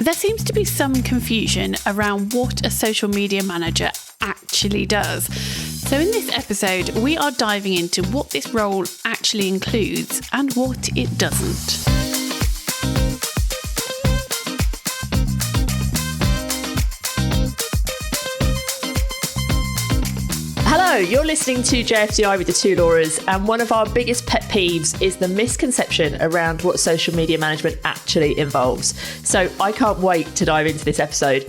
There seems to be some confusion around what a social media manager actually does. So in this episode, we are diving into what this role actually includes and what it doesn't. Hello, you're listening to JFDI with the two Lauras, and one of our biggest pet peeves is the misconception around what social media management actually involves. So I can't wait to dive into this episode.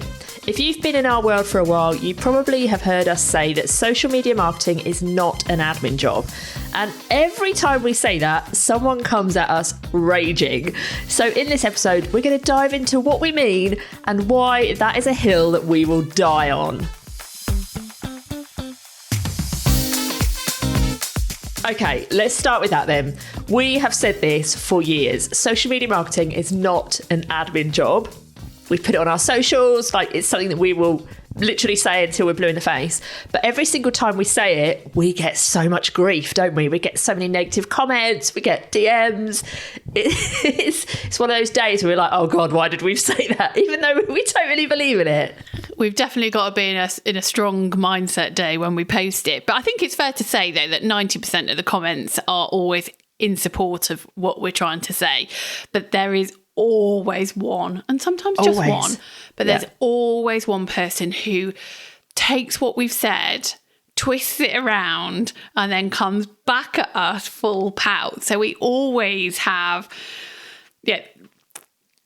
If you've been in our world for a while, you probably have heard us say that social media marketing is not an admin job. And every time we say that, someone comes at us raging. So in this episode, we're going to dive into what we mean and why that is a hill that we will die on. Okay, let's start with that then. We have said this for years. Social media marketing is not an admin job. We put it on our socials, like it's something that we will literally say until we're blue in the face. But every single time we say it, we get so much grief, don't we? We get so many negative comments, we get DMs. It's one of those days where we're like, oh God, why did we say that? Even though we totally believe in it. We've definitely got to be in a strong mindset day when we post it. But I think it's fair to say, though, that 90% of the comments are always in support of what we're trying to say. But there is always one, and sometimes just one, but there's always one person who takes what we've said, twists it around, and then comes back at us full pout. So we always have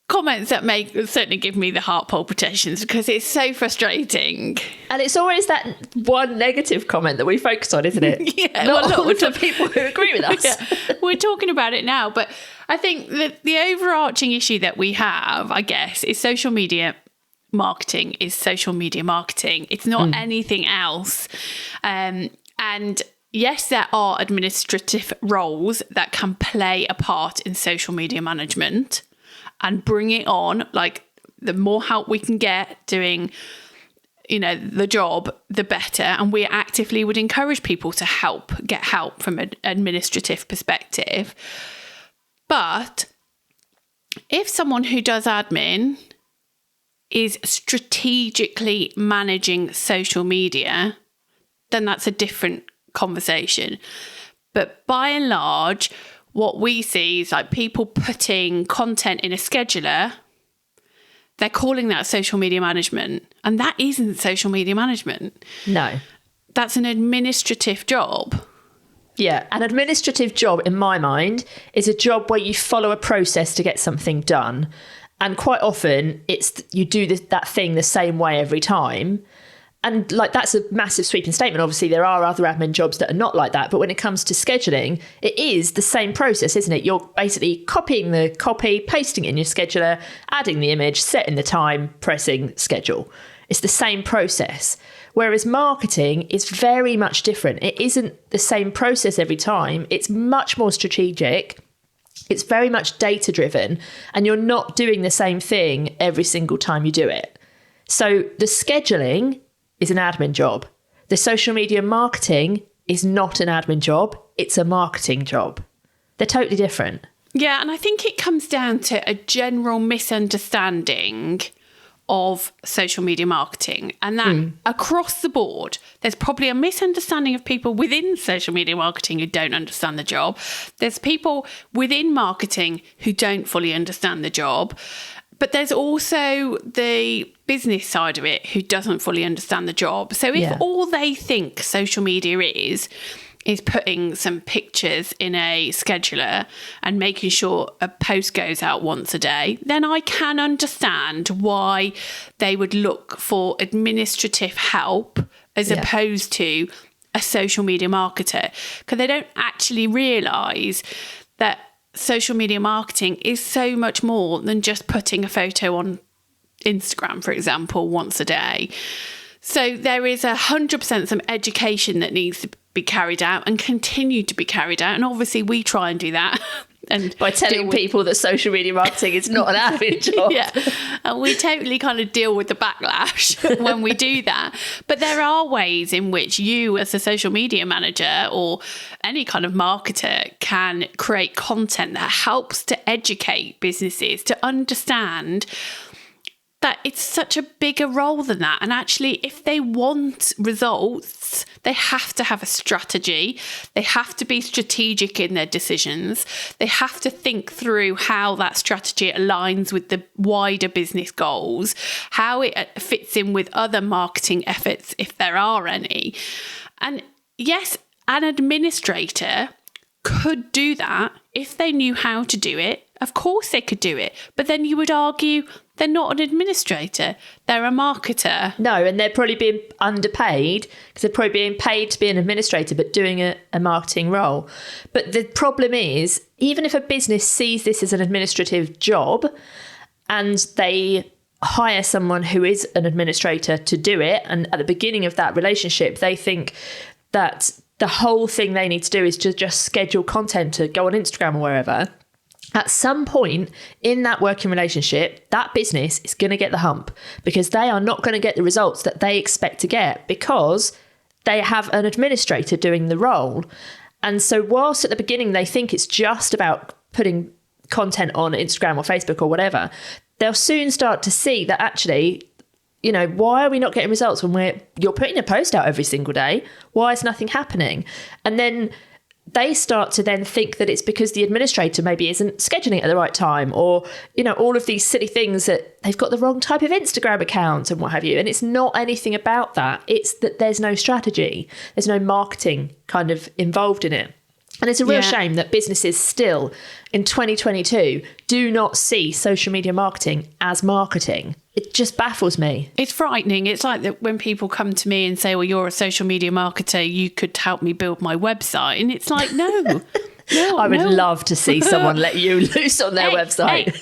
comments that certainly give me the heart palpitations because it's so frustrating. And it's always that one negative comment that we focus on, isn't it? Yeah, Not all of the people who agree with us. Yeah, we're talking about it now, but I think that the overarching issue that we have, I guess, is social media marketing is social media marketing. It's not anything else. And yes, there are administrative roles that can play a part in social media management and bring it on. Like, the more help we can get doing, the job, the better. And we actively would encourage people to get help from an administrative perspective. But if someone who does admin is strategically managing social media, then that's a different conversation. But by and large, what we see is like people putting content in a scheduler. They're calling that social media management. And that isn't social media management. No. That's an administrative job. Yeah, an administrative job, in my mind, is a job where you follow a process to get something done. And quite often, you do that thing the same way every time. And that's a massive sweeping statement. Obviously, there are other admin jobs that are not like that. But when it comes to scheduling, it is the same process, isn't it? You're basically copying the copy, pasting it in your scheduler, adding the image, setting the time, pressing schedule. It's the same process. Whereas marketing is very much different. It isn't the same process every time. It's much more strategic. It's very much data driven, and you're not doing the same thing every single time you do it. So the scheduling is an admin job. The social media marketing is not an admin job. It's a marketing job. They're totally different. Yeah, and I think it comes down to a general misunderstanding of social media marketing, and that across the board, there's probably a misunderstanding of people within social media marketing who don't understand the job. There's people within marketing who don't fully understand the job, but there's also the business side of it who doesn't fully understand the job. So if all they think social media is putting some pictures in a scheduler and making sure a post goes out once a day, then I can understand why they would look for administrative help as opposed to a social media marketer, because they don't actually realise that social media marketing is so much more than just putting a photo on Instagram, for example, once a day. So there is 100% some education that needs to be carried out and continue to be carried out. And obviously we try and do that. And by telling people that social media marketing is not an admin job. Yeah, and we totally kind of deal with the backlash when we do that. But there are ways in which you, as a social media manager or any kind of marketer, can create content that helps to educate businesses to understand that it's such a bigger role than that. And actually, if they want results, they have to have a strategy. They have to be strategic in their decisions. They have to think through how that strategy aligns with the wider business goals, how it fits in with other marketing efforts, if there are any. And yes, an administrator could do that if they knew how to do it. Of course they could do it. But then you would argue they're not an administrator. They're a marketer. No, and they're probably being underpaid because they're probably being paid to be an administrator but doing a marketing role. But the problem is, even if a business sees this as an administrative job and they hire someone who is an administrator to do it, and at the beginning of that relationship, they think that the whole thing they need to do is to just schedule content to go on Instagram or wherever. At some point in that working relationship, that business is going to get the hump because they are not going to get the results that they expect to get because they have an administrator doing the role. And so whilst at the beginning they think it's just about putting content on Instagram or Facebook or whatever, they'll soon start to see that actually, you know, why are we not getting results when you're putting a post out every single day? Why is nothing happening? And then they start to then think that it's because the administrator maybe isn't scheduling it at the right time, or, you know, all of these silly things that they've got the wrong type of Instagram account and what have you. And it's not anything about that. It's that there's no strategy. There's no marketing kind of involved in it. And it's a real shame that businesses still in 2022 do not see social media marketing as marketing. It just baffles me. It's frightening. It's like that when people come to me and say, well, you're a social media marketer, you could help me build my website. And it's like, no. I would love to see someone let you loose on their website.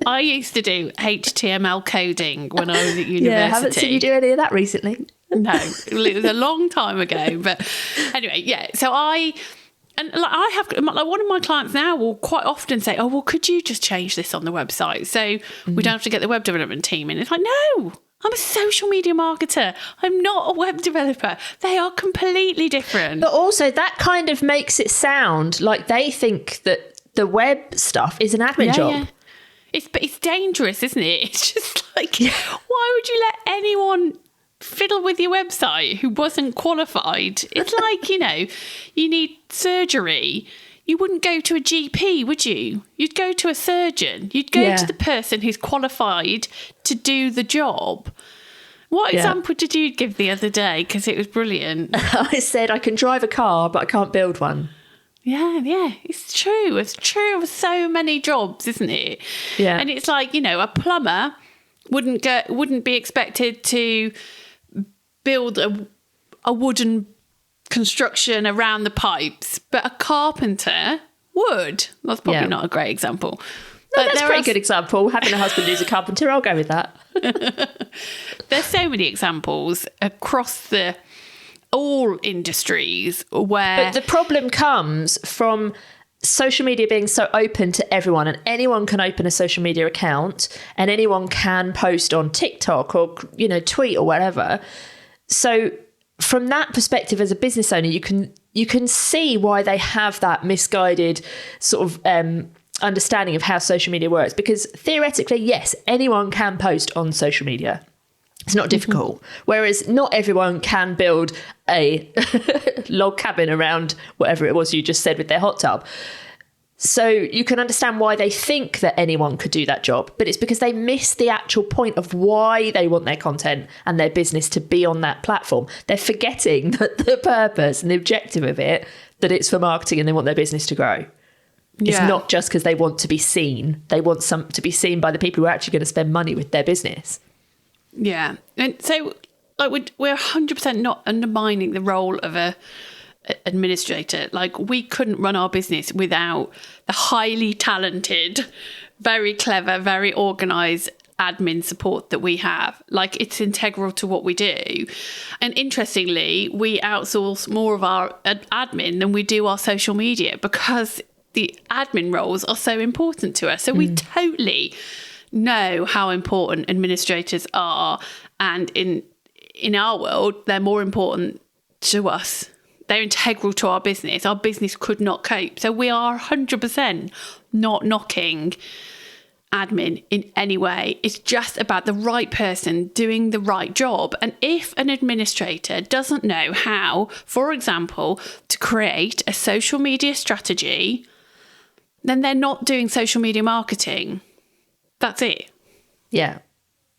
I used to do HTML coding when I was at university. Yeah, I haven't seen you do any of that recently. No, it was a long time ago. But anyway, yeah. So I have one of my clients now will quite often say, oh, well, could you just change this on the website so we don't have to get the web development team in? It's like, no, I'm a social media marketer. I'm not a web developer. They are completely different. But also that kind of makes it sound like they think that the web stuff is an admin job. Yeah. It's dangerous, isn't it? It's just like, why would you let anyone fiddle with your website who wasn't qualified? It's like, you know, you need surgery. You wouldn't go to a GP, would you? You'd go to a surgeon. You'd go to the person who's qualified to do the job. What example did you give the other day? Because it was brilliant. I said I can drive a car, but I can't build one. Yeah, it's true. It's true of so many jobs, isn't it? Yeah. And it's like, you know, a plumber wouldn't be expected to build a wooden construction around the pipes, but a carpenter would. That's probably not a great example. No, that's a pretty good example. Having a husband who's a carpenter, I'll go with that. There's so many examples across all industries where... But the problem comes from social media being so open to everyone, and anyone can open a social media account and anyone can post on TikTok or, you know, tweet or whatever. So from that perspective, as a business owner, you can see why they have that misguided sort of understanding of how social media works, because theoretically, yes, anyone can post on social media. It's not difficult. Whereas not everyone can build a log cabin around whatever it was you just said with their hot tub. So you can understand why they think that anyone could do that job, but it's because they miss the actual point of why they want their content and their business to be on that platform. They're forgetting that the purpose and the objective of it, that it's for marketing and they want their business to grow. It's not just because they want to be seen. They want to be seen by the people who are actually going to spend money with their business. Yeah. And so like we're 100% not undermining the role of a administrator. Like, we couldn't run our business without the highly talented, very clever, very organised admin support that we have. Like, it's integral to what we do. And interestingly, we outsource more of our admin than we do our social media because the admin roles are so important to us. So we totally know how important administrators are, and in our world they're more important to us. They're integral to our business. Our business could not cope. So we are 100% not knocking admin in any way. It's just about the right person doing the right job. And if an administrator doesn't know how, for example, to create a social media strategy, then they're not doing social media marketing. That's it. Yeah.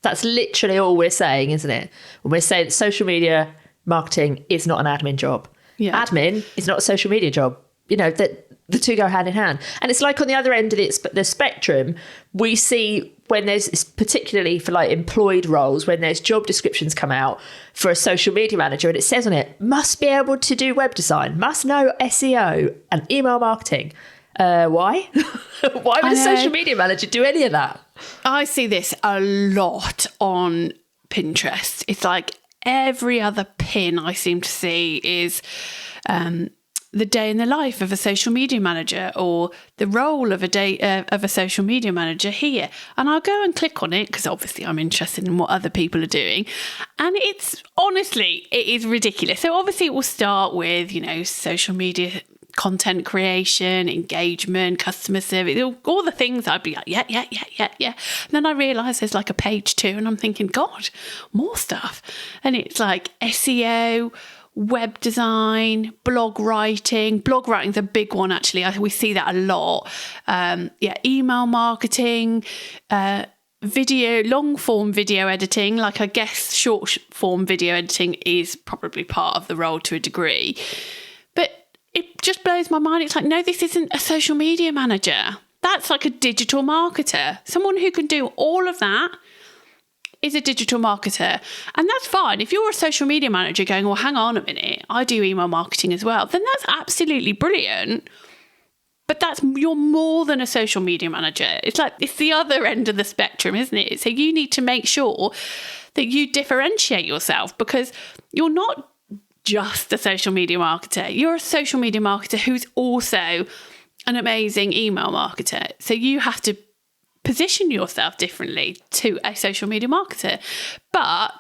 That's literally all we're saying, isn't it? When we're saying social media marketing is not an admin job. Yeah. Admin is not a social media job. You know, that the two go hand in hand. And it's like on the other end of the spectrum, we see when there's, particularly for like employed roles, when there's job descriptions come out for a social media manager and it says on it, must be able to do web design, must know SEO and email marketing. Why? Why would a social media manager do any of that? I see this a lot on Pinterest. It's like every other pin I seem to see is the day in the life of a social media manager, or the role of a social media manager here. And I'll go and click on it because obviously I'm interested in what other people are doing. And it's honestly, it is ridiculous. So obviously it will start with, you know, social media content creation, engagement, customer service, all the things. I'd be like, yeah. And then I realise there's like a page 2 and I'm thinking, God, more stuff. And it's like SEO, web design, blog writing. Blog writing's a big one, actually. We see that a lot. Email marketing, video, long form video editing. Like, I guess short form video editing is probably part of the role to a degree. But it just blows my mind. It's like, no, this isn't a social media manager. That's like a digital marketer. Someone who can do all of that is a digital marketer. And that's fine. If you're a social media manager going, well, hang on a minute, I do email marketing as well, then that's absolutely brilliant. But you're more than a social media manager. It's like, it's the other end of the spectrum, isn't it? So you need to make sure that you differentiate yourself, because you're not just a social media marketer. You're a social media marketer who's also an amazing email marketer. So you have to position yourself differently to a social media marketer. But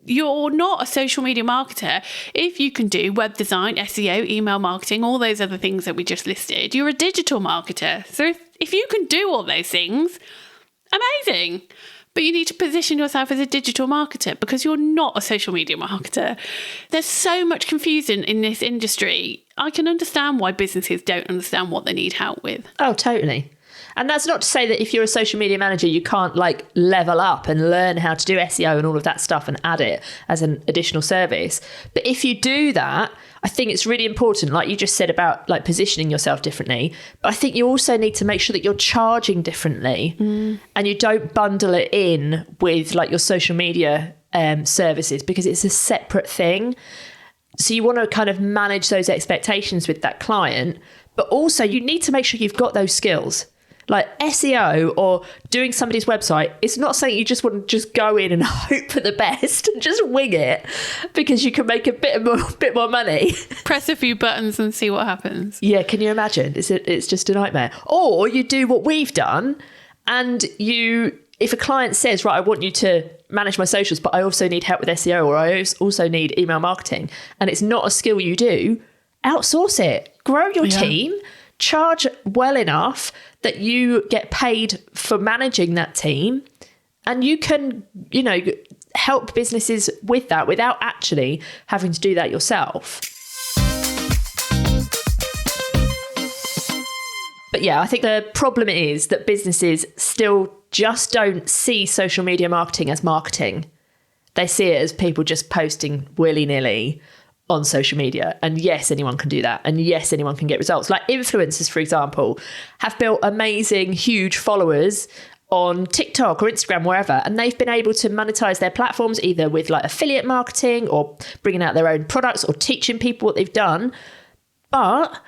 you're not a social media marketer if you can do web design, SEO, email marketing, all those other things that we just listed. You're a digital marketer. So if you can do all those things, amazing. But you need to position yourself as a digital marketer, because you're not a social media marketer. There's so much confusion in this industry. I can understand why businesses don't understand what they need help with. Oh, totally. And that's not to say that if you're a social media manager, you can't like level up and learn how to do SEO and all of that stuff and add it as an additional service. But if you do that, I think it's really important, like you just said about like positioning yourself differently. But I think you also need to make sure that you're charging differently and you don't bundle it in with like your social media services, because it's a separate thing. So you want to kind of manage those expectations with that client, but also you need to make sure you've got those skills. Like SEO or doing somebody's website, it's not something you just want to just go in and hope for the best and just wing it because you can make a bit more money. Press a few buttons and see what happens. Yeah, can you imagine? It's just a nightmare. Or you do what we've done, and if a client says, right, I want you to manage my socials, but I also need help with SEO, or I also need email marketing, and it's not a skill you do, outsource it. Grow your team. Charge well enough that you get paid for managing that team, and you can, help businesses with that without actually having to do that yourself. But yeah, I think the problem is that businesses still just don't see social media marketing as marketing. They see it as people just posting willy-nilly on social media. And yes, anyone can do that. And yes, anyone can get results. Like influencers, for example, have built amazing, huge followers on TikTok or Instagram, wherever. And they've been able to monetize their platforms either with like affiliate marketing or bringing out their own products or teaching people what they've done. But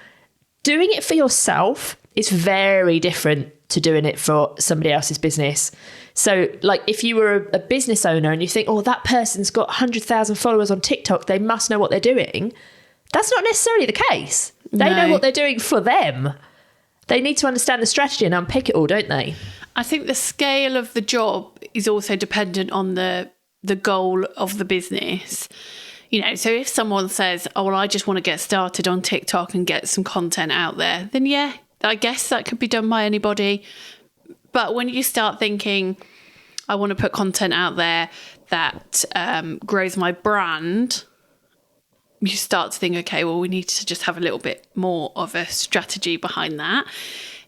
doing it for yourself is very different to doing it for somebody else's business. So like if you were a business owner and you think, oh, that person's got 100,000 followers on TikTok, they must know what they're doing. That's not necessarily the case. They know what they're doing for them. They need to understand the strategy and unpick it all, don't they? I think the scale of the job is also dependent on the goal of the business. So if someone says, oh, well, I just want to get started on TikTok and get some content out there, then yeah, I guess that could be done by anybody. But when you start thinking, I want to put content out there that grows my brand, you start to think, okay, well, we need to just have a little bit more of a strategy behind that.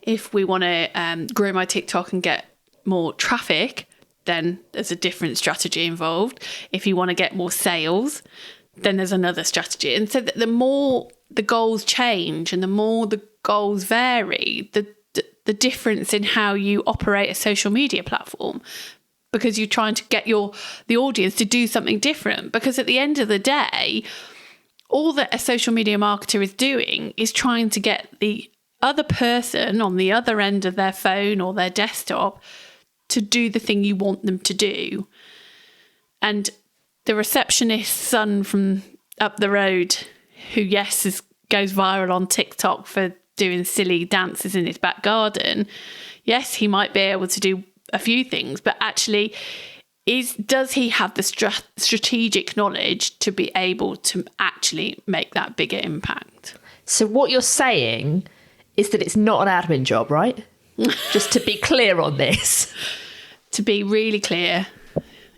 If we want to grow my TikTok and get more traffic, then there's a different strategy involved. If you want to get more sales, then there's another strategy. And so the more the goals change and the more the goals vary, the difference in how you operate a social media platform, because you're trying to get the audience to do something different. Because at the end of the day, all that a social media marketer is doing is trying to get the other person on the other end of their phone or their desktop to do the thing you want them to do. And the receptionist's son from up the road, who, goes viral on TikTok for doing silly dances in his back garden, yes, he might be able to do a few things, but actually, does he have the strategic knowledge to be able to actually make that bigger impact? So what you're saying is that it's not an admin job, right? Just to be clear on this. To be really clear,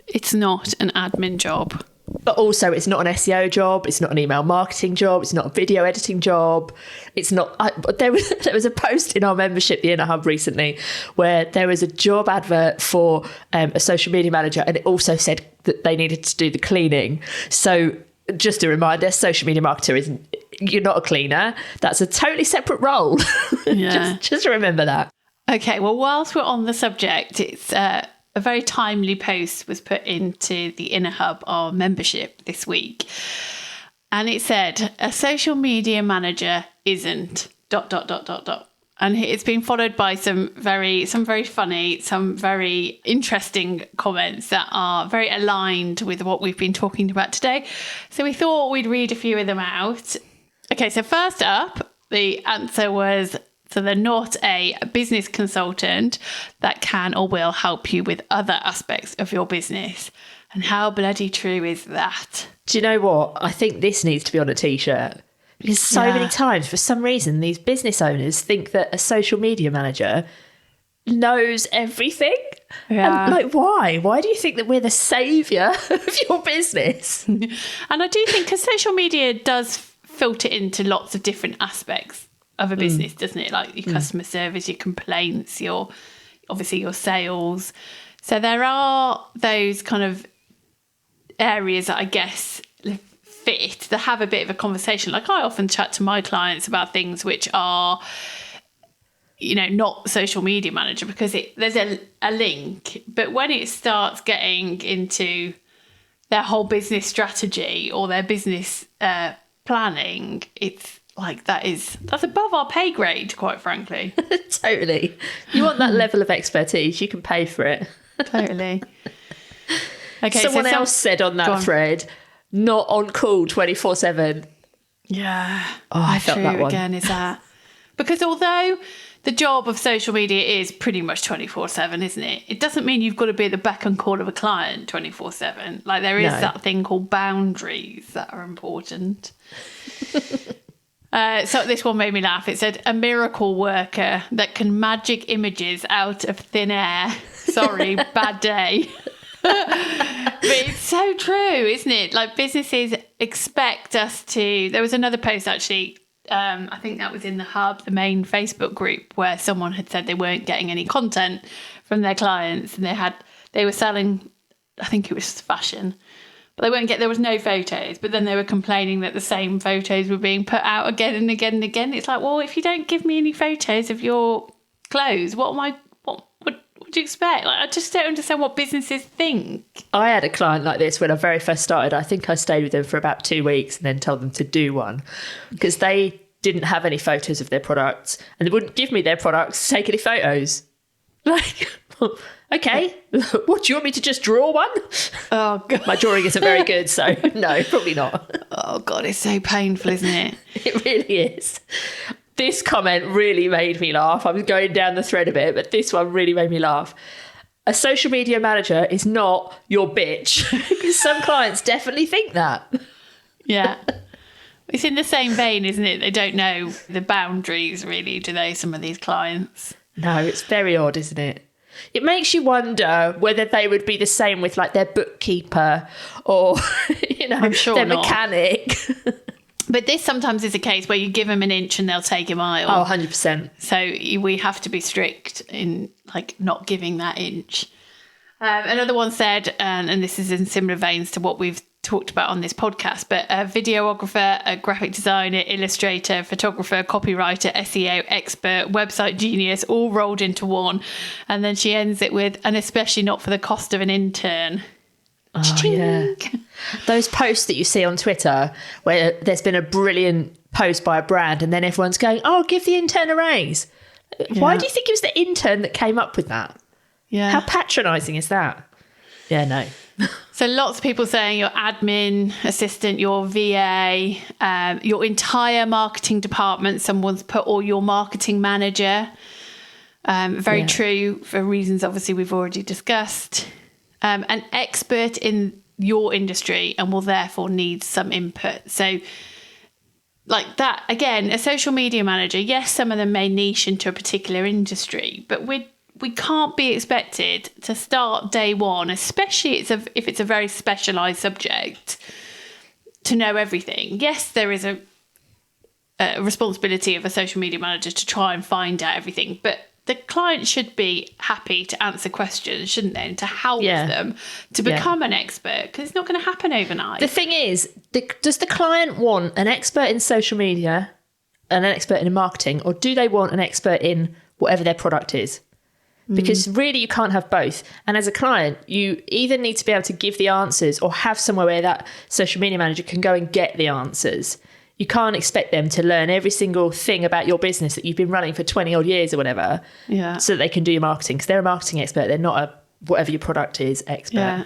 it's not an admin job. But also, it's not an SEO job. It's not an email marketing job. It's not a video editing job. It's not. There was a post in our membership, the Inner Hub, recently, where there was a job advert for a social media manager, and it also said that they needed to do the cleaning. So, just a reminder: social media marketer you're not a cleaner. That's a totally separate role. Yeah. just remember that. Okay. Well, whilst we're on the subject, it's a very timely post was put into the Inner Hub, our membership, this week. And it said, a social media manager isn't ... And it's been followed by some very funny, some very interesting comments that are very aligned with what we've been talking about today. So we thought we'd read a few of them out. Okay, so first up, the answer was, so they're not a business consultant that can or will help you with other aspects of your business. And how bloody true is that? Do you know what? I think this needs to be on a t-shirt. Because so many times, for some reason, these business owners think that a social media manager knows everything. Yeah. And why? Why do you think that we're the saviour of your business? And I do think, because social media does filter into lots of different aspects of a business, doesn't it? Like your customer service, your complaints, your sales. So there are those kind of areas that I guess fit to have a bit of a conversation. Like, I often chat to my clients about things which are, not social media manager, because there's a link. But when it starts getting into their whole business strategy or their business planning, it's like that's above our pay grade, quite frankly. Totally. You want that level of expertise, you can pay for it. Totally. Okay. Someone else said on that thread, not on call 24/7. Yeah. Oh, I felt that one. Again, is that because although the job of social media is pretty much 24/7, isn't it? It doesn't mean you've got to be at the beck and call of a client 24/7. Like, there is that thing called boundaries that are important. So this one made me laugh. It said, a miracle worker that can magic images out of thin air. Sorry, bad day. But it's so true, isn't it? Like, businesses expect us to... There was another post, actually, I think that was in the Hub, the main Facebook group, where someone had said they weren't getting any content from their clients, and they were selling, I think it was fashion, but there was no photos, but then they were complaining that the same photos were being put out again and again and again. It's like, well, if you don't give me any photos of your clothes, what do you expect? Like, I just don't understand what businesses think. I had a client like this when I very first started. I think I stayed with them for about 2 weeks and then told them to do one, because they didn't have any photos of their products and they wouldn't give me their products to take any photos. Like, okay, what, do you want me to just draw one? Oh, God. My drawing isn't very good, so no, probably not. Oh, God, it's so painful, isn't it? It really is. This comment really made me laugh. I was going down the thread a bit, but this one really made me laugh. A social media manager is not your bitch. Because some clients definitely think that. Yeah. It's in the same vein, isn't it? They don't know the boundaries, really, do they, some of these clients? No, it's very odd, isn't it? It makes you wonder whether they would be the same with like their bookkeeper or, I'm sure their not. mechanic. But this sometimes is a case where you give them an inch and they'll take a mile. Oh, 100%. So we have to be strict in like not giving that inch. Another one said, and this is in similar veins to what we've talked about on this podcast, but a videographer, a graphic designer, illustrator, photographer, copywriter, SEO expert, website genius, all rolled into one. And then she ends it with, and especially not for the cost of an intern. Oh, yeah. Those posts that you see on Twitter where there's been a brilliant post by a brand and then everyone's going, oh, give the intern a raise. Why do you think it was the intern that came up with that? Yeah. How patronising is that? Yeah, no. So lots of people saying your admin assistant, your VA, your entire marketing department, someone's put, or your marketing manager. Very true for reasons obviously we've already discussed. An expert in your industry and will therefore need some input. So like that, again, a social media manager, yes, some of them may niche into a particular industry, but we can't be expected to start day one, especially if it's a very specialised subject, to know everything. Yes, there is a responsibility of a social media manager to try and find out everything, but the client should be happy to answer questions, shouldn't they? And to help them to become an expert, because it's not going to happen overnight. The thing is, does the client want an expert in social media and an expert in marketing, or do they want an expert in whatever their product is? Because really you can't have both. And as a client, you either need to be able to give the answers or have somewhere where that social media manager can go and get the answers. You can't expect them to learn every single thing about your business that you've been running for 20 odd years or whatever, so that they can do your marketing, because they're a marketing expert. They're not a whatever your product is expert. Yeah.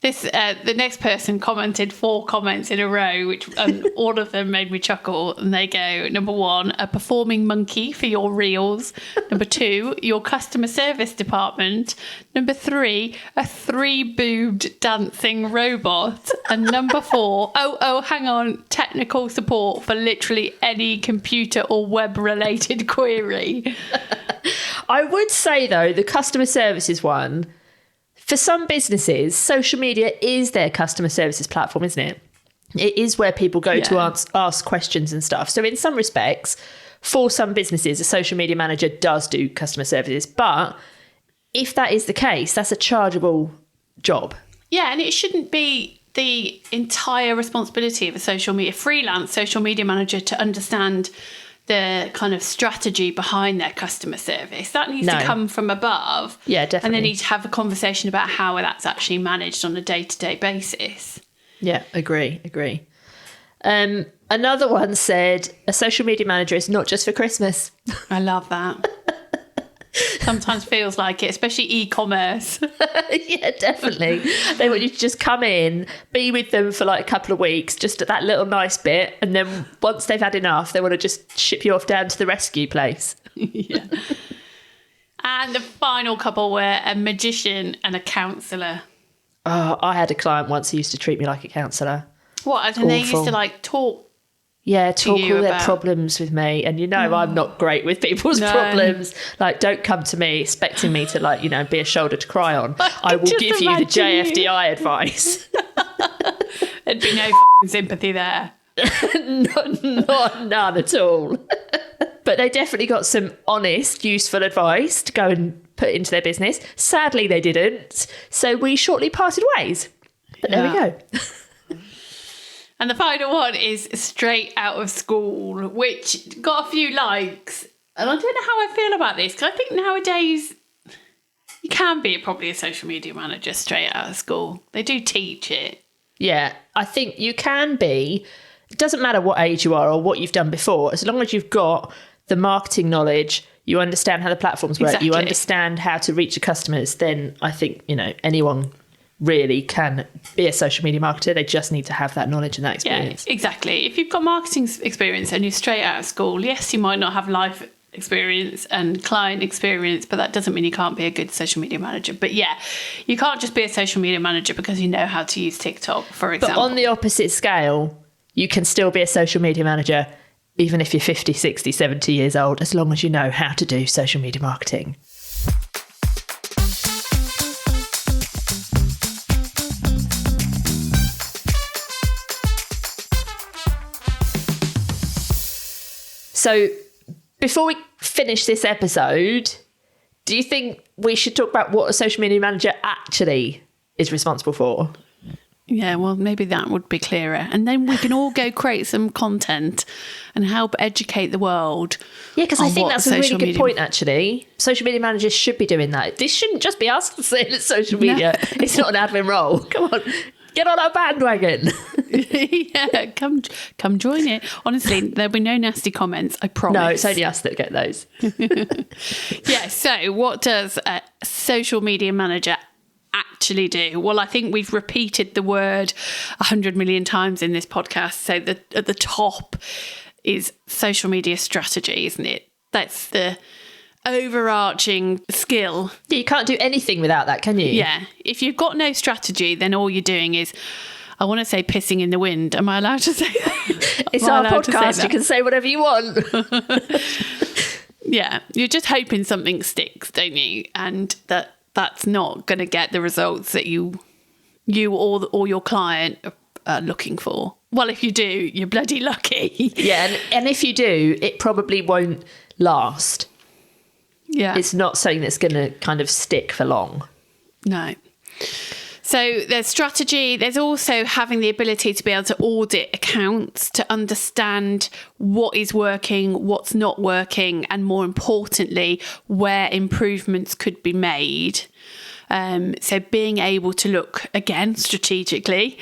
This the next person commented 4 comments in a row, which all of them made me chuckle. And they go, number 1, a performing monkey for your reels. Number 2, your customer service department. Number 3, a 3-boobed dancing robot. And number 4, hang on, technical support for literally any computer or web related query. I would say though, the customer services one, for some businesses, social media is their customer services platform, isn't it? It is where people go to ask questions and stuff. So in some respects, for some businesses, a social media manager does do customer services. But if that is the case, that's a chargeable job. Yeah, and it shouldn't be the entire responsibility of a freelance social media manager to understand the kind of strategy behind their customer service. That needs to come from above. Yeah, definitely. And they need to have a conversation about how that's actually managed on a day-to-day basis. Yeah, agree. Another one said, a social media manager is not just for Christmas. I love that. Sometimes feels like it, especially e-commerce. Yeah, definitely. They want you to just come in, be with them for like a couple of weeks, just at that little nice bit. And then once they've had enough, they want to just ship you off down to the rescue place. Yeah. And the final couple were a magician and a counsellor. Oh, I had a client once who used to treat me like a counsellor. What? And they used to like talk. Yeah, talk all their problems with me. And I'm not great with people's problems. Like, don't come to me expecting me to be a shoulder to cry on. I will give you the JFDI advice. There'd be no sympathy there. None at all. But they definitely got some honest, useful advice to go and put into their business. Sadly, they didn't. So we shortly parted ways. But there we go. And the final one is straight out of school, which got a few likes. And I don't know how I feel about this, because I think nowadays you can be probably a social media manager straight out of school. They do teach it. Yeah, I think you can be. It doesn't matter what age you are or what you've done before. As long as you've got the marketing knowledge, you understand how the platforms work, you understand how to reach your customers, then I think, anyone really can be a social media marketer. They just need to have that knowledge and that experience. Yeah, exactly. If you've got marketing experience and you're straight out of school, yes, you might not have life experience and client experience, but that doesn't mean you can't be a good social media manager. But yeah, you can't just be a social media manager because you know how to use TikTok, for example. But on the opposite scale, you can still be a social media manager even if you're 50, 60, 70 years old, as long as you know how to do social media marketing. So before we finish this episode, do you think we should talk about what a social media manager actually is responsible for? Yeah, well, maybe that would be clearer. And then we can all go create some content and help educate the world. Yeah, because I think that's a really good point, actually. Social media managers should be doing that. This shouldn't just be us saying it's social media. No. It's not an admin role. Come on, get on our bandwagon. Yeah, come join it. Honestly, there'll be no nasty comments, I promise. No, it's only us that get those. Yeah, so what does a social media manager actually do? Well, I think we've repeated the word 100 million times in this podcast. So at the top is social media strategy, isn't it? That's the overarching skill. Yeah, you can't do anything without that, can you? Yeah. If you've got no strategy, then all you're doing is, I want to say pissing in the wind. Am I allowed to say that? It's our podcast. You can say whatever you want. Yeah. You're just hoping something sticks, don't you? And that's not going to get the results that you or your client are looking for. Well, if you do, you're bloody lucky. Yeah, and if you do, it probably won't last. Yeah. It's not something that's going to kind of stick for long. No. So there's strategy. There's also having the ability to be able to audit accounts, to understand what is working, what's not working, and more importantly, where improvements could be made. So being able to look, again, strategically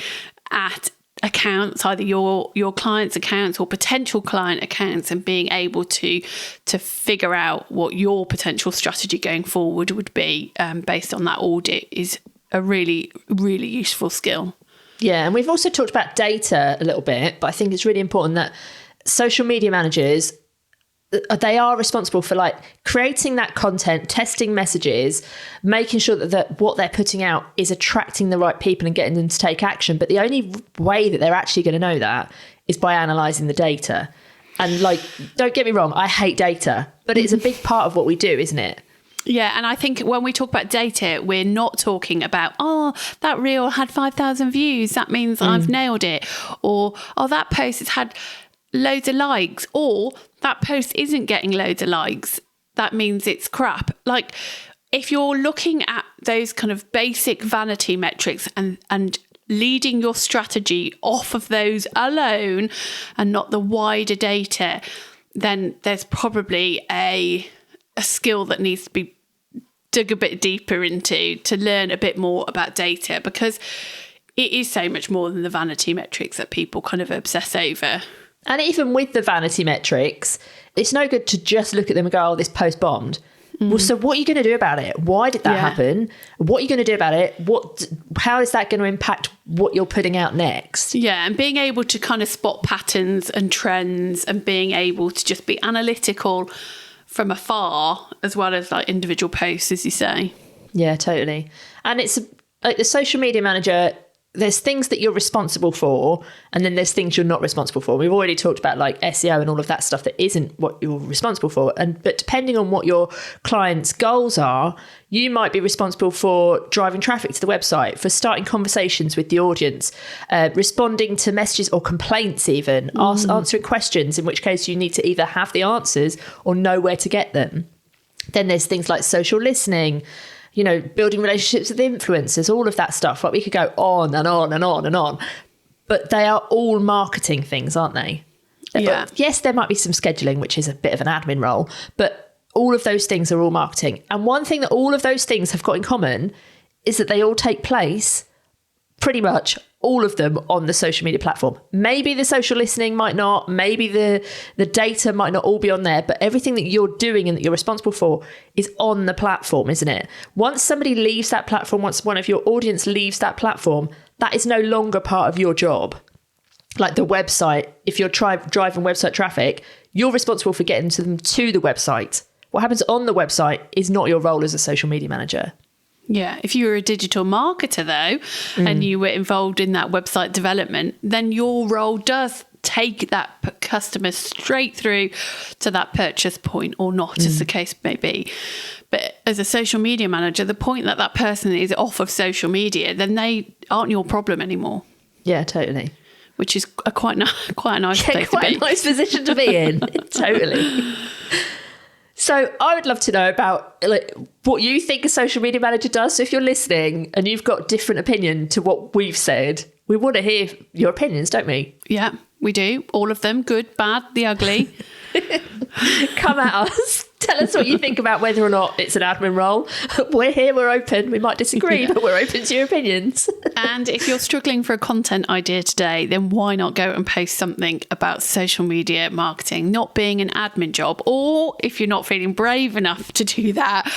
at accounts, either your client's accounts or potential client accounts, and being able to figure out what your potential strategy going forward would be based on that audit is a really, really useful skill. Yeah, and we've also talked about data a little bit, but I think it's really important that social media managers, they are responsible for like creating that content, testing messages, making sure that what they're putting out is attracting the right people and getting them to take action. But the only way that they're actually going to know that is by analysing the data. And like, don't get me wrong, I hate data, but it's a big part of what we do, isn't it? Yeah, and I think when we talk about data, we're not talking about, that reel had 5,000 views, that means I've nailed it. Or, that post has had loads of likes. Or that post isn't getting loads of likes, that means it's crap. Like, if you're looking at those kind of basic vanity metrics and leading your strategy off of those alone and not the wider data, then there's probably a skill that needs to be dug a bit deeper into to learn a bit more about data, because it is so much more than the vanity metrics that people kind of obsess over. And even with the vanity metrics, it's no good to just look at them and go, this post bombed. Well, so what are you going to do about it? Why did that happen? What are you going to do about it? How is that going to impact what you're putting out next? Yeah, and being able to kind of spot patterns and trends and being able to just be analytical from afar, as well as like individual posts, as you say. Yeah, totally. And it's like the social media manager, there's things that you're responsible for, and then there's things you're not responsible for. We've already talked about like SEO and all of that stuff that isn't what you're responsible for. But depending on what your client's goals are, you might be responsible for driving traffic to the website, for starting conversations with the audience, responding to messages or complaints even, answering questions, in which case you need to either have the answers or know where to get them. Then there's things like social listening, building relationships with influencers, all of that stuff. Like we could go on and on and on and on. But they are all marketing things, aren't they? Yeah. Yes, there might be some scheduling, which is a bit of an admin role, but all of those things are all marketing. And one thing that all of those things have got in common is that they all take place, pretty much all of them, on the social media platform. Maybe the social listening might not, maybe the data might not all be on there, but everything that you're doing and that you're responsible for is on the platform, isn't it? Once somebody leaves that platform, once one of your audience leaves that platform, that is no longer part of your job. Like the website, if you're driving website traffic, you're responsible for getting them to the website. What happens on the website is not your role as a social media manager. Yeah, if you were a digital marketer, though, and you were involved in that website development, then your role does take that customer straight through to that purchase point, or not, as the case may be. But as a social media manager, the point that that person is off of social media, then they aren't your problem anymore. Yeah, totally. which is quite a nice place quite to be. a nice position to be in. Totally. So I would love to know about what you think a social media manager does. So if you're listening and you've got different opinion to what we've said, we want to hear your opinions, don't we? Yeah, we do. All of them. Good, bad, the ugly. Come at us. Tell us what you think about whether or not it's an admin role. We're here, we're open. We might disagree, but we're open to your opinions. And if you're struggling for a content idea today, then why not go and post something about social media marketing not being an admin job? Or if you're not feeling brave enough to do that,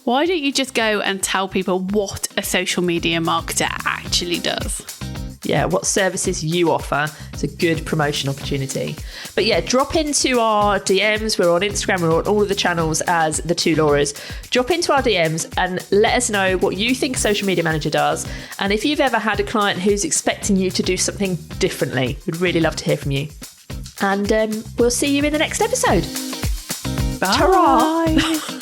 why don't you just go and tell people what a social media marketer actually does? Yeah, what services you offer. It's a good promotion opportunity. But yeah, drop into our DMs. We're on Instagram. We're on all of the channels as The Two Lauras. Drop into our DMs and let us know what you think a social media manager does. And if you've ever had a client who's expecting you to do something differently, we'd really love to hear from you. And we'll see you in the next episode. Bye. Ta-ra!